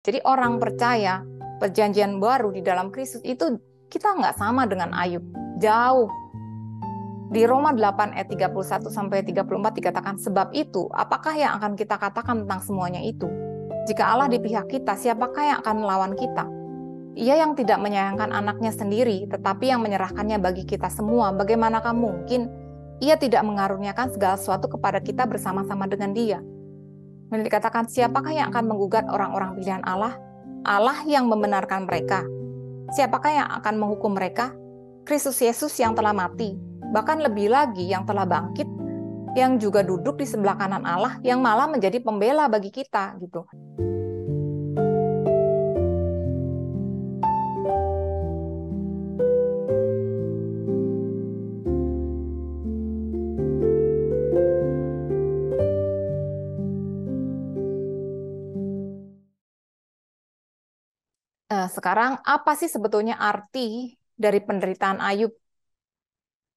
Jadi orang percaya perjanjian baru di dalam Kristus itu kita nggak sama dengan Ayub. Jauh. Di Roma 8 ayat 31 sampai 34 dikatakan, sebab itu apakah yang akan kita katakan tentang semuanya itu? Jika Allah di pihak kita, siapakah yang akan melawan kita? Ia yang tidak menyayangkan anaknya sendiri, tetapi yang menyerahkannya bagi kita semua, bagaimanakah mungkin Ia tidak mengaruniakan segala sesuatu kepada kita bersama-sama dengan Dia? Dan dikatakan, siapakah yang akan menggugat orang-orang pilihan Allah? Allah yang membenarkan mereka. Siapakah yang akan menghukum mereka? Kristus Yesus yang telah mati, bahkan lebih lagi yang telah bangkit, yang juga duduk di sebelah kanan Allah, yang malah menjadi pembela bagi kita, gitu. Sekarang apa sih sebetulnya arti dari penderitaan Ayub?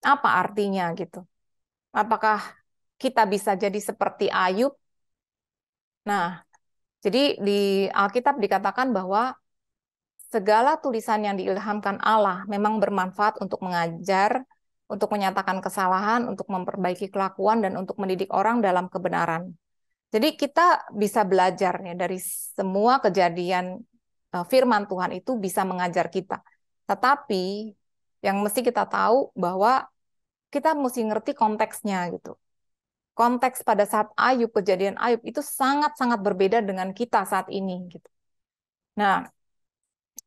Apa artinya gitu? Apakah kita bisa jadi seperti Ayub? Nah, jadi di Alkitab dikatakan bahwa segala tulisan yang diilhamkan Allah memang bermanfaat untuk mengajar, untuk menyatakan kesalahan, untuk memperbaiki kelakuan, dan untuk mendidik orang dalam kebenaran. Jadi kita bisa belajar ya dari semua kejadian firman Tuhan itu bisa mengajar kita. Tetapi yang mesti kita tahu bahwa kita mesti ngerti konteksnya gitu. Konteks pada saat Ayub, kejadian Ayub itu sangat-sangat berbeda dengan kita saat ini gitu. Nah,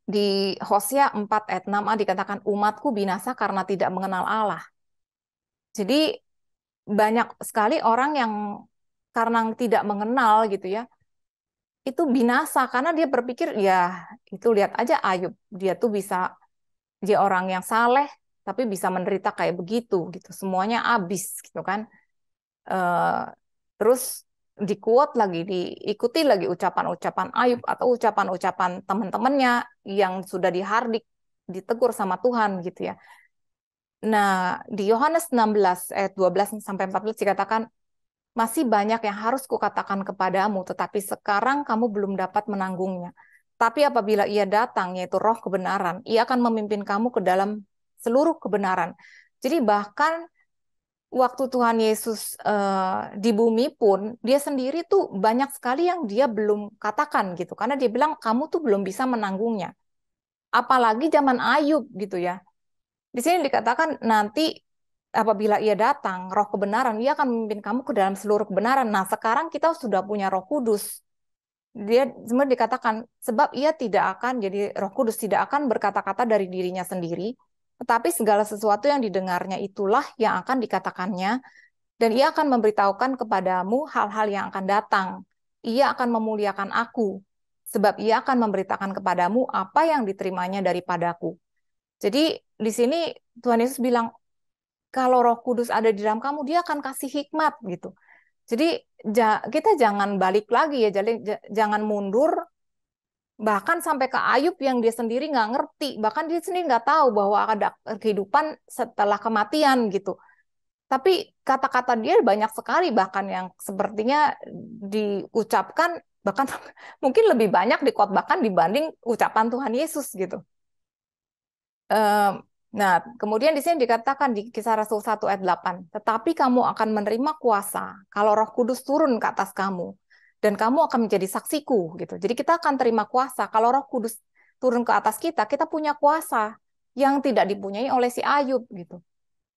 di Hosea 4 ayat 6a dikatakan, umatku binasa karena tidak mengenal Allah. Jadi banyak sekali orang yang karena tidak mengenal gitu ya, itu binasa karena dia berpikir ya itu lihat aja Ayub, dia tuh bisa, dia orang yang saleh tapi bisa menderita kayak begitu gitu, semuanya habis gitu kan. Eh, Terus dikuat lagi, diikuti lagi ucapan-ucapan Ayub atau ucapan-ucapan teman-temannya yang sudah dihardik, ditegur sama Tuhan gitu ya. Nah, di Yohanes 16 ayat 12 sampai 14 dikatakan, masih banyak yang harus kukatakan kepadamu, tetapi sekarang kamu belum dapat menanggungnya. Tapi apabila ia datang, yaitu roh kebenaran, ia akan memimpin kamu ke dalam seluruh kebenaran. Jadi bahkan waktu Tuhan Yesus di bumi pun, dia sendiri tuh banyak sekali yang dia belum katakan gitu. Karena dia bilang, kamu tuh belum bisa menanggungnya. Apalagi zaman Ayub gitu ya. Di sini dikatakan nanti apabila ia datang, roh kebenaran, ia akan memimpin kamu ke dalam seluruh kebenaran. Nah, sekarang kita sudah punya Roh Kudus. Dia sebenarnya dikatakan, sebab ia tidak akan, jadi Roh Kudus tidak akan berkata-kata dari dirinya sendiri, tetapi segala sesuatu yang didengarnya itulah yang akan dikatakannya, dan ia akan memberitahukan kepadamu hal-hal yang akan datang. Ia akan memuliakan aku, sebab ia akan memberitakan kepadamu apa yang diterimanya daripadaku. Jadi di sini Tuhan Yesus bilang, kalau Roh Kudus ada di dalam kamu, dia akan kasih hikmat gitu. Jadi kita jangan balik lagi ya, jadi jangan mundur, bahkan sampai ke Ayub yang dia sendiri nggak ngerti, bahkan dia sendiri nggak tahu bahwa ada kehidupan setelah kematian gitu. Tapi kata-kata dia banyak sekali, bahkan yang sepertinya diucapkan, bahkan mungkin lebih banyak dikotbahkan dibanding ucapan Tuhan Yesus gitu. Nah, kemudian di sini dikatakan di Kisah Rasul 1 ayat 8, tetapi kamu akan menerima kuasa kalau Roh Kudus turun ke atas kamu, dan kamu akan menjadi saksiku gitu. Jadi kita akan terima kuasa kalau Roh Kudus turun ke atas kita, kita punya kuasa yang tidak dipunyai oleh si Ayub gitu.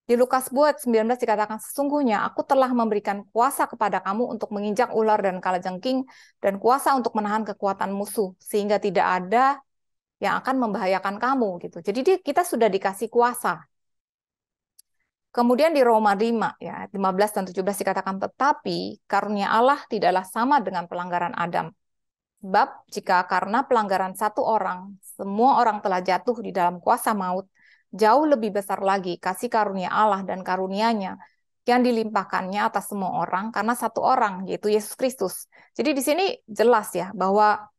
Di Lukas buat 19 dikatakan, sesungguhnya aku telah memberikan kuasa kepada kamu untuk menginjak ular dan kalajengking, dan kuasa untuk menahan kekuatan musuh, sehingga tidak ada yang akan membahayakan kamu gitu. Jadi kita sudah dikasih kuasa. Kemudian di Roma 5 ya, 15 dan 17 dikatakan, tetapi karunia Allah tidaklah sama dengan pelanggaran Adam. Sebab jika karena pelanggaran satu orang, semua orang telah jatuh di dalam kuasa maut, jauh lebih besar lagi kasih karunia Allah dan karunia-Nya yang dilimpahkannya atas semua orang karena satu orang, yaitu Yesus Kristus. Jadi di sini jelas ya bahwa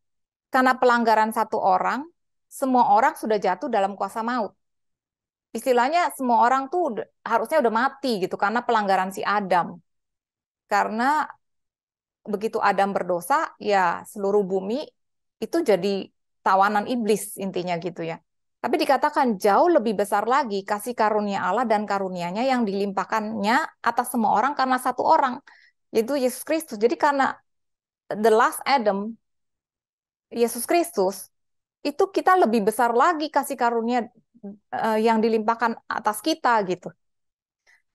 karena pelanggaran satu orang, semua orang sudah jatuh dalam kuasa maut. Istilahnya semua orang tuh harusnya udah mati gitu karena pelanggaran si Adam. Karena begitu Adam berdosa, ya seluruh bumi itu jadi tawanan iblis intinya gitu ya. Tapi dikatakan jauh lebih besar lagi kasih karunia Allah dan karunia-Nya yang dilimpahkannya atas semua orang karena satu orang, yaitu Yesus Kristus. Jadi karena the last Adam, Yesus Kristus, itu kita lebih besar lagi kasih karunia yang dilimpahkan atas kita gitu.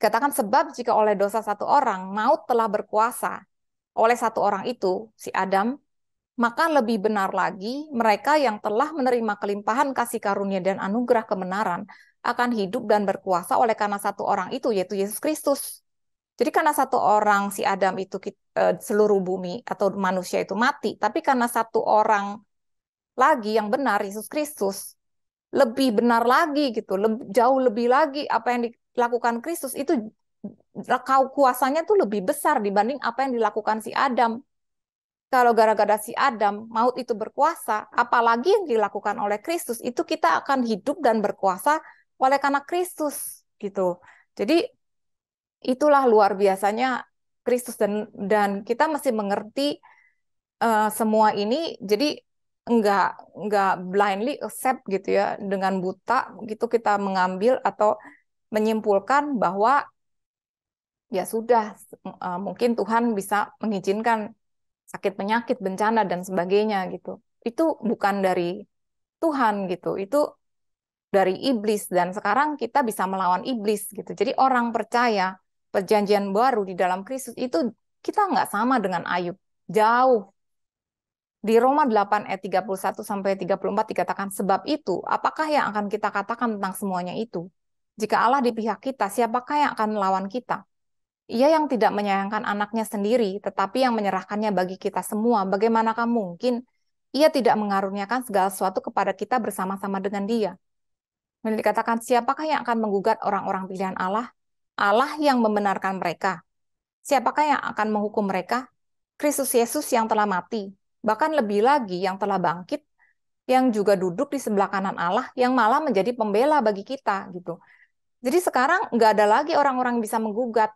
Katakan sebab jika oleh dosa satu orang maut telah berkuasa oleh satu orang itu, si Adam, maka lebih benar lagi mereka yang telah menerima kelimpahan kasih karunia dan anugerah kebenaran akan hidup dan berkuasa oleh karena satu orang itu, yaitu Yesus Kristus. Jadi karena satu orang si Adam itu seluruh bumi atau manusia itu mati, tapi karena satu orang lagi yang benar, Yesus Kristus, lebih benar lagi gitu, jauh lebih lagi apa yang dilakukan Kristus itu kuasanya tuh lebih besar dibanding apa yang dilakukan si Adam. Kalau gara-gara si Adam maut itu berkuasa, apalagi yang dilakukan oleh Kristus itu kita akan hidup dan berkuasa oleh karena Kristus gitu. Jadi itulah luar biasanya Kristus dan kita mesti mengerti semua ini. Jadi enggak blindly accept gitu ya, dengan buta gitu kita mengambil atau menyimpulkan bahwa ya sudah mungkin Tuhan bisa mengizinkan sakit penyakit bencana dan sebagainya gitu. Itu bukan dari Tuhan gitu. Itu dari iblis dan sekarang kita bisa melawan iblis gitu. Jadi orang percaya perjanjian baru di dalam Kristus itu kita nggak sama dengan Ayub. Jauh. Di Roma 8 ayat 31 sampai 34 dikatakan, sebab itu, apakah yang akan kita katakan tentang semuanya itu? Jika Allah di pihak kita, siapakah yang akan melawan kita? Ia yang tidak menyayangkan anaknya sendiri, tetapi yang menyerahkannya bagi kita semua. Bagaimanakah mungkin ia tidak mengaruniakan segala sesuatu kepada kita bersama-sama dengan dia? Dan dikatakan, siapakah yang akan menggugat orang-orang pilihan Allah? Allah yang membenarkan mereka. Siapakah yang akan menghukum mereka? Kristus Yesus yang telah mati, bahkan lebih lagi yang telah bangkit, yang juga duduk di sebelah kanan Allah, yang malah menjadi pembela bagi kita gitu. Jadi sekarang nggak ada lagi orang-orang yang bisa menggugat.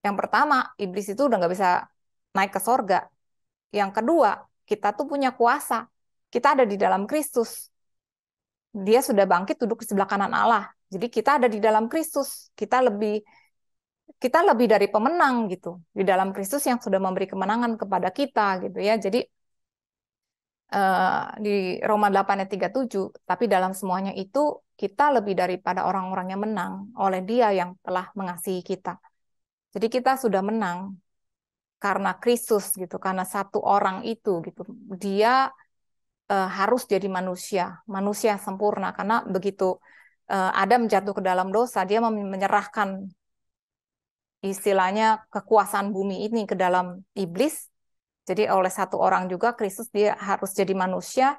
Yang pertama, iblis itu udah nggak bisa naik ke sorga. Yang kedua, kita tuh punya kuasa. Kita ada di dalam Kristus. Dia sudah bangkit duduk di sebelah kanan Allah. Jadi kita ada di dalam Kristus. Kita lebih dari pemenang gitu di dalam Kristus yang sudah memberi kemenangan kepada kita gitu ya. Jadi di Roma 8 ayat 37, tapi dalam semuanya itu kita lebih daripada orang-orang yang menang oleh Dia yang telah mengasihi kita. Jadi kita sudah menang karena Kristus gitu, karena satu orang itu gitu. Dia harus jadi manusia, manusia sempurna karena begitu Adam jatuh ke dalam dosa, dia menyerahkan istilahnya kekuasaan bumi ini ke dalam iblis. Jadi oleh satu orang juga Kristus dia harus jadi manusia,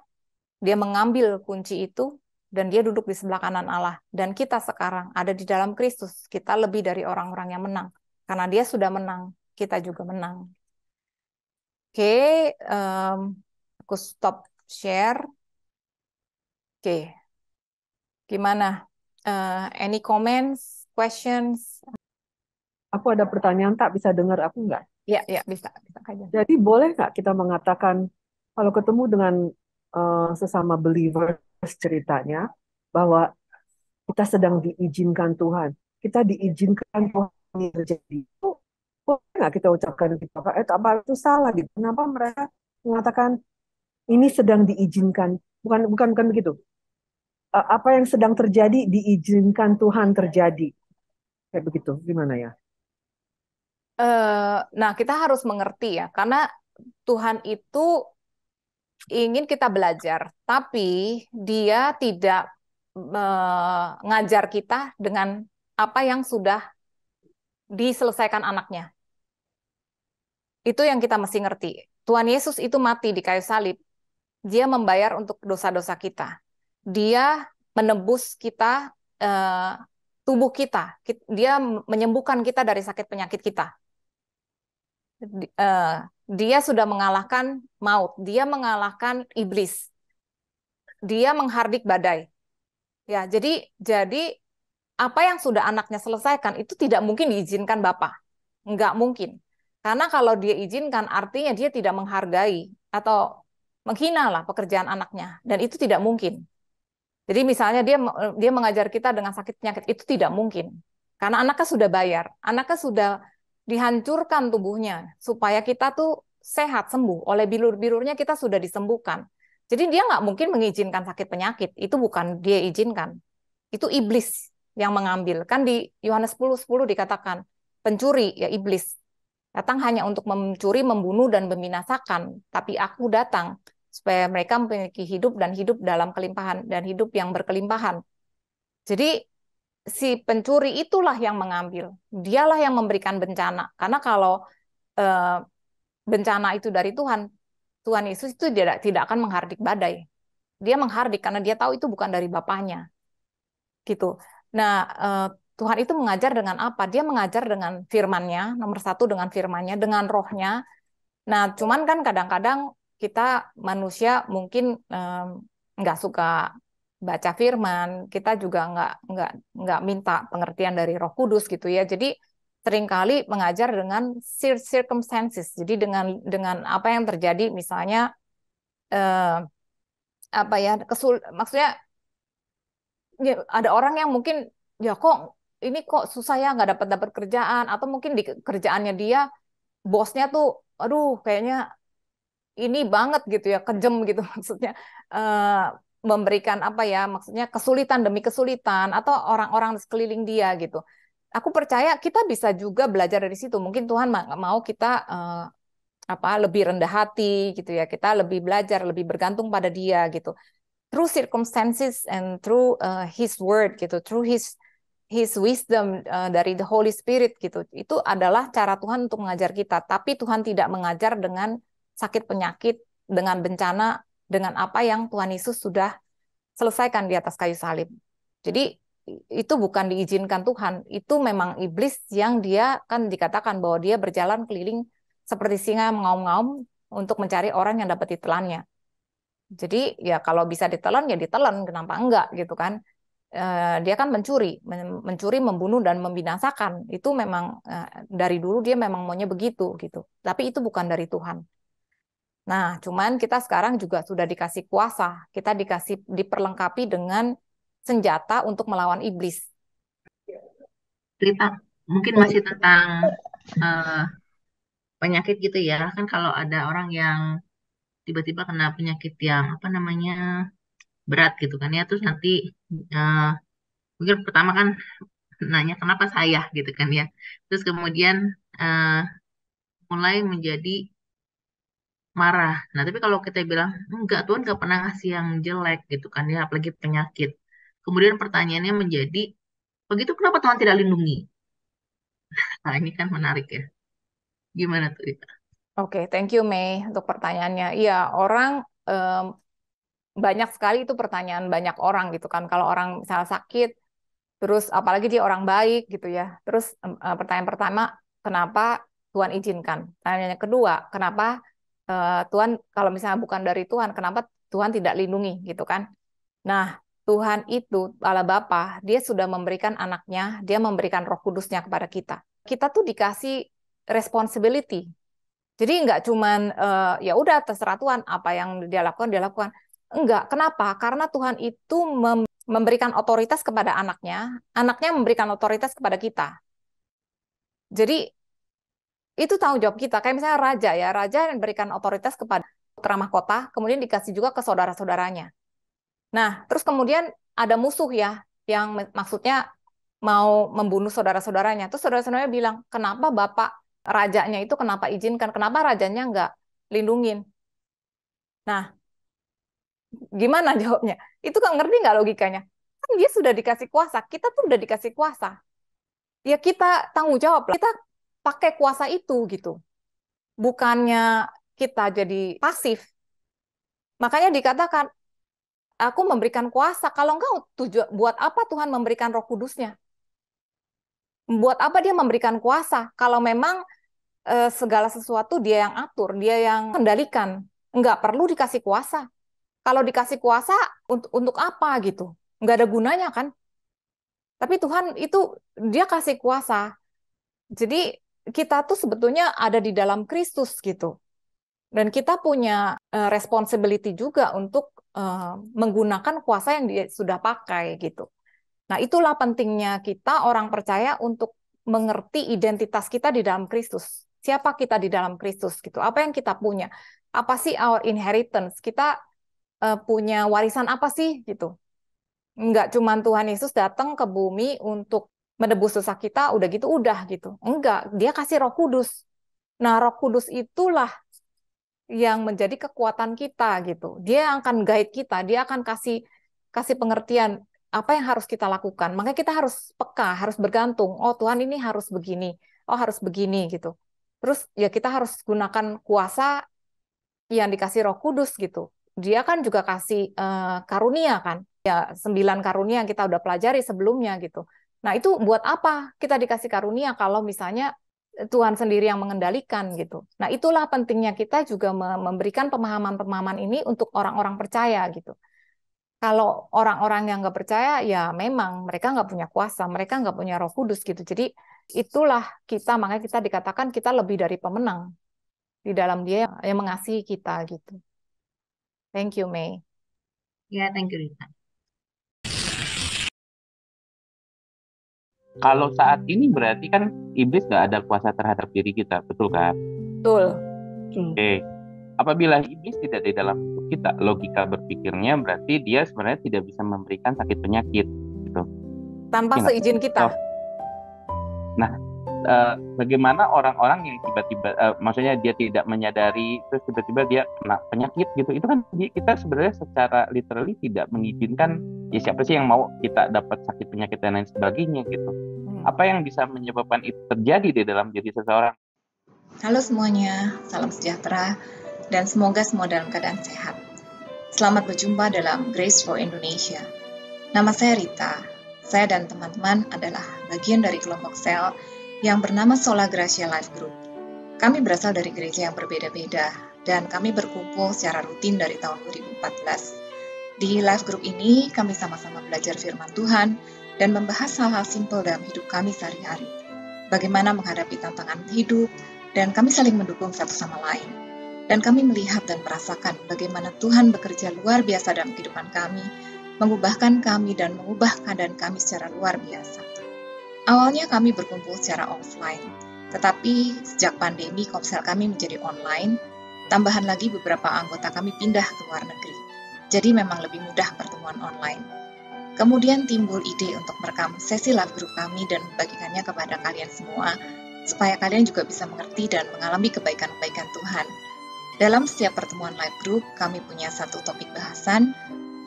dia mengambil kunci itu dan dia duduk di sebelah kanan Allah. Dan kita sekarang ada di dalam Kristus, kita lebih dari orang-orang yang menang. Karena dia sudah menang, kita juga menang. Oke, aku stop share. Oke, gimana? Any comments, questions? Aku ada pertanyaan, tak bisa dengar aku nggak? Ya, ya bisa aja. Jadi boleh nggak kita mengatakan kalau ketemu dengan sesama believers ceritanya bahwa kita sedang diizinkan Tuhan, kita diizinkan Tuhan ini terjadi. Itu boleh nggak kita ucapkan kita apa itu salah gitu? Kenapa mereka mengatakan ini sedang diizinkan? Bukan bukan bukan begitu. Apa yang sedang terjadi diizinkan Tuhan terjadi. Kayak begitu. Gimana ya? Nah, kita harus mengerti ya, karena Tuhan itu ingin kita belajar, tapi Dia tidak mengajar kita dengan apa yang sudah diselesaikan anaknya. Itu yang kita mesti ngerti. Tuhan Yesus itu mati di kayu salib. Dia membayar untuk dosa-dosa kita. Dia menebus kita, tubuh kita. Dia menyembuhkan kita dari sakit penyakit kita. Dia sudah mengalahkan maut, dia mengalahkan iblis, dia menghardik badai. Ya, jadi apa yang sudah anaknya selesaikan itu tidak mungkin diizinkan Bapa. Enggak mungkin. Karena kalau dia izinkan artinya dia tidak menghargai atau menghina lah pekerjaan anaknya, dan itu tidak mungkin. Jadi misalnya dia mengajar kita dengan sakit penyakit, itu tidak mungkin. Karena anaknya sudah bayar, anaknya sudah dihancurkan tubuhnya supaya kita tuh sehat, sembuh. Oleh bilur-bilurnya kita sudah disembuhkan. Jadi dia nggak mungkin mengizinkan sakit penyakit, itu bukan dia izinkan. Itu iblis yang mengambil. Kan di Yohanes 10:10 dikatakan, pencuri ya iblis. Datang hanya untuk mencuri, membunuh, dan membinasakan. Tapi aku datang supaya mereka memiliki hidup dan hidup dalam kelimpahan dan hidup yang berkelimpahan. Jadi si pencuri itulah yang mengambil. Dialah yang memberikan bencana. Karena kalau eh, bencana itu dari Tuhan, Tuhan Yesus itu tidak akan menghardik badai. Dia menghardik karena dia tahu itu bukan dari Bapaknya. Gitu. Nah, Tuhan itu mengajar dengan apa? Dia mengajar dengan firman-Nya, nomor satu dengan firman-Nya, dengan rohnya. Nah, cuman kan kadang-kadang kita manusia mungkin nggak suka baca firman, kita juga nggak minta pengertian dari Roh Kudus gitu ya. Jadi seringkali mengajar dengan circumstances. Jadi dengan apa yang terjadi, misalnya eh, apa ya maksudnya ya, ada orang yang mungkin ya kok ini kok susah ya nggak dapat dapat kerjaan, atau mungkin di kerjaannya dia bosnya tuh aduh kayaknya ini banget gitu ya, kejem gitu maksudnya, eh, memberikan apa ya, maksudnya kesulitan demi kesulitan, atau orang-orang di sekeliling dia gitu. Aku percaya kita bisa juga belajar dari situ. Mungkin Tuhan mau kita apa lebih rendah hati gitu ya, kita lebih belajar, lebih bergantung pada Dia gitu. Through circumstances and through His word gitu, through His wisdom dari the Holy Spirit gitu. Itu adalah cara Tuhan untuk mengajar kita. Tapi Tuhan tidak mengajar dengan sakit penyakit, dengan bencana, dengan apa yang Tuhan Yesus sudah selesaikan di atas kayu salib. Jadi itu bukan diizinkan Tuhan, itu memang iblis yang dia kan dikatakan bahwa dia berjalan keliling seperti singa mengaum-ngaum untuk mencari orang yang dapat ditelannya. Jadi ya kalau bisa ditelan ya ditelan, kenapa enggak gitu kan? Dia kan mencuri, membunuh dan membinasakan. Itu memang dari dulu dia memang maunya begitu gitu. Tapi itu bukan dari Tuhan. Nah, cuman kita sekarang juga sudah dikasih kuasa, kita diperlengkapi dengan senjata untuk melawan iblis. Cerita mungkin masih tentang eh, penyakit gitu ya. Kan kalau ada orang yang tiba-tiba kena penyakit yang apa namanya berat gitu kan ya, terus nanti eh, mungkin pertama kan nanya kenapa saya gitu kan ya. Terus kemudian eh, mulai menjadi marah. Nah, tapi kalau kita bilang enggak, Tuhan nggak pernah ngasih yang jelek gitu kan ya, apalagi penyakit. Kemudian pertanyaannya menjadi, begitu kenapa Tuhan tidak lindungi? Nah, ini kan menarik ya. Gimana tuh, Rita? Oke, thank you Mei untuk pertanyaannya. Iya, orang banyak sekali itu pertanyaan banyak orang gitu kan. Kalau orang misalnya sakit, terus apalagi dia orang baik gitu ya. Terus pertanyaan pertama, kenapa Tuhan izinkan? Pertanyaan kedua, kenapa Tuhan kalau misalnya bukan dari Tuhan, kenapa Tuhan tidak lindungi gitu kan? Nah, Tuhan itu Allah Bapa, dia sudah memberikan anaknya, dia memberikan Roh Kudusnya kepada kita. Kita tuh dikasih responsibility. Jadi nggak cuman ya udah terserah Tuhan apa yang dia lakukan. Enggak, kenapa? Karena Tuhan itu memberikan otoritas kepada anaknya, anaknya memberikan otoritas kepada kita. Jadi itu tanggung jawab kita. Kayak misalnya raja ya, raja yang memberikan otoritas kepada putra mahkota, kemudian dikasih juga ke saudara-saudaranya. Nah, terus kemudian ada musuh ya, yang maksudnya mau membunuh saudara-saudaranya. Terus saudara-saudaranya bilang, kenapa bapak rajanya itu kenapa izinkan, kenapa rajanya nggak lindungin? Nah, gimana jawabnya? Itu kan ngerti nggak logikanya? Kan dia sudah dikasih kuasa, kita tuh udah dikasih kuasa. Ya kita tanggung jawab lah. Kita pakai kuasa itu gitu. Bukannya kita jadi pasif. Makanya dikatakan, aku memberikan kuasa. Kalau enggak, buat apa Tuhan memberikan Roh Kudusnya? Buat apa dia memberikan kuasa? Kalau memang segala sesuatu dia yang atur, dia yang kendalikan. Enggak perlu dikasih kuasa. Kalau dikasih kuasa, untuk apa gitu? Enggak ada gunanya kan? Tapi Tuhan itu, dia kasih kuasa. Jadi kita tuh sebetulnya ada di dalam Kristus gitu. Dan kita punya responsibility juga untuk menggunakan kuasa yang dia sudah pakai gitu. Nah, itulah pentingnya kita orang percaya untuk mengerti identitas kita di dalam Kristus. Siapa kita di dalam Kristus gitu. Apa yang kita punya? Apa sih our inheritance? Kita punya warisan apa sih gitu. Enggak cuma Tuhan Yesus datang ke bumi untuk menebus dosa kita, udah gitu. Enggak, dia kasih Roh Kudus. Nah, Roh Kudus itulah yang menjadi kekuatan kita gitu. Dia akan guide kita, dia akan kasih pengertian apa yang harus kita lakukan. Makanya kita harus peka, harus bergantung. Oh, Tuhan ini harus begini. Oh, harus begini gitu. Terus ya kita harus gunakan kuasa yang dikasih Roh Kudus gitu. Dia kan juga kasih karunia kan. Ya, 9 karunia yang kita udah pelajari sebelumnya gitu. Nah, itu buat apa kita dikasih karunia kalau misalnya Tuhan sendiri yang mengendalikan gitu. Nah, itulah pentingnya kita juga memberikan pemahaman-pemahaman ini untuk orang-orang percaya gitu. Kalau orang-orang yang nggak percaya, ya memang mereka nggak punya kuasa, mereka nggak punya Roh Kudus gitu. Jadi itulah kita, makanya kita dikatakan kita lebih dari pemenang di dalam Dia yang mengasihi kita gitu. Thank you, May. Ya, thank you, Rita. Kalau saat ini berarti kan iblis nggak ada kuasa terhadap diri kita, betul kan? Betul. Oke. Apabila iblis tidak di dalam hidup kita, logika berpikirnya berarti dia sebenarnya tidak bisa memberikan sakit penyakit, gitu. Tanpa seizin kita. Nah, bagaimana orang-orang yang tiba-tiba, maksudnya dia tidak menyadari, terus tiba-tiba dia kena penyakit gitu, itu kan kita sebenarnya secara literally tidak mengizinkan, ya siapa sih yang mau kita dapat sakit penyakit dan lain sebagainya gitu. Apa yang bisa menyebabkan itu terjadi di dalam diri seseorang? Halo semuanya, salam sejahtera, dan semoga semua dalam keadaan sehat. Selamat berjumpa dalam Grace for Indonesia. Nama saya Rita. Saya dan teman-teman adalah bagian dari kelompok sel yang bernama Sola Gracia Life Group. Kami berasal dari gereja yang berbeda-beda, dan kami berkumpul secara rutin dari tahun 2014. Di Life Group ini, kami sama-sama belajar firman Tuhan dan membahas hal-hal simpel dalam hidup kami sehari-hari. Bagaimana menghadapi tantangan hidup, dan kami saling mendukung satu sama lain. Dan kami melihat dan merasakan bagaimana Tuhan bekerja luar biasa dalam kehidupan kami, mengubahkan kami dan mengubah keadaan kami secara luar biasa. Awalnya kami berkumpul secara offline, tetapi sejak pandemi komsel kami menjadi online, tambahan lagi beberapa anggota kami pindah ke luar negeri. Jadi memang lebih mudah pertemuan online. Kemudian timbul ide untuk merekam sesi live group kami dan membagikannya kepada kalian semua, supaya kalian juga bisa mengerti dan mengalami kebaikan-kebaikan Tuhan. Dalam setiap pertemuan live group, kami punya satu topik bahasan,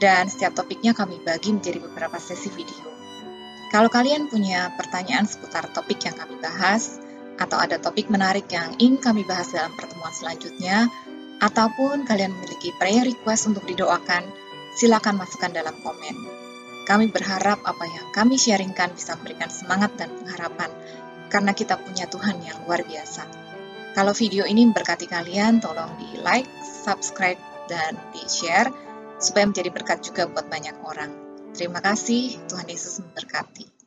dan setiap topiknya kami bagi menjadi beberapa sesi video. Kalau kalian punya pertanyaan seputar topik yang kami bahas, atau ada topik menarik yang ingin kami bahas dalam pertemuan selanjutnya, ataupun kalian memiliki prayer request untuk didoakan, silakan masukkan dalam komen. Kami berharap apa yang kami sharingkan bisa memberikan semangat dan pengharapan, karena kita punya Tuhan yang luar biasa. Kalau video ini memberkati kalian, tolong di like, subscribe, dan di share, supaya menjadi berkat juga buat banyak orang. Terima kasih, Tuhan Yesus memberkati.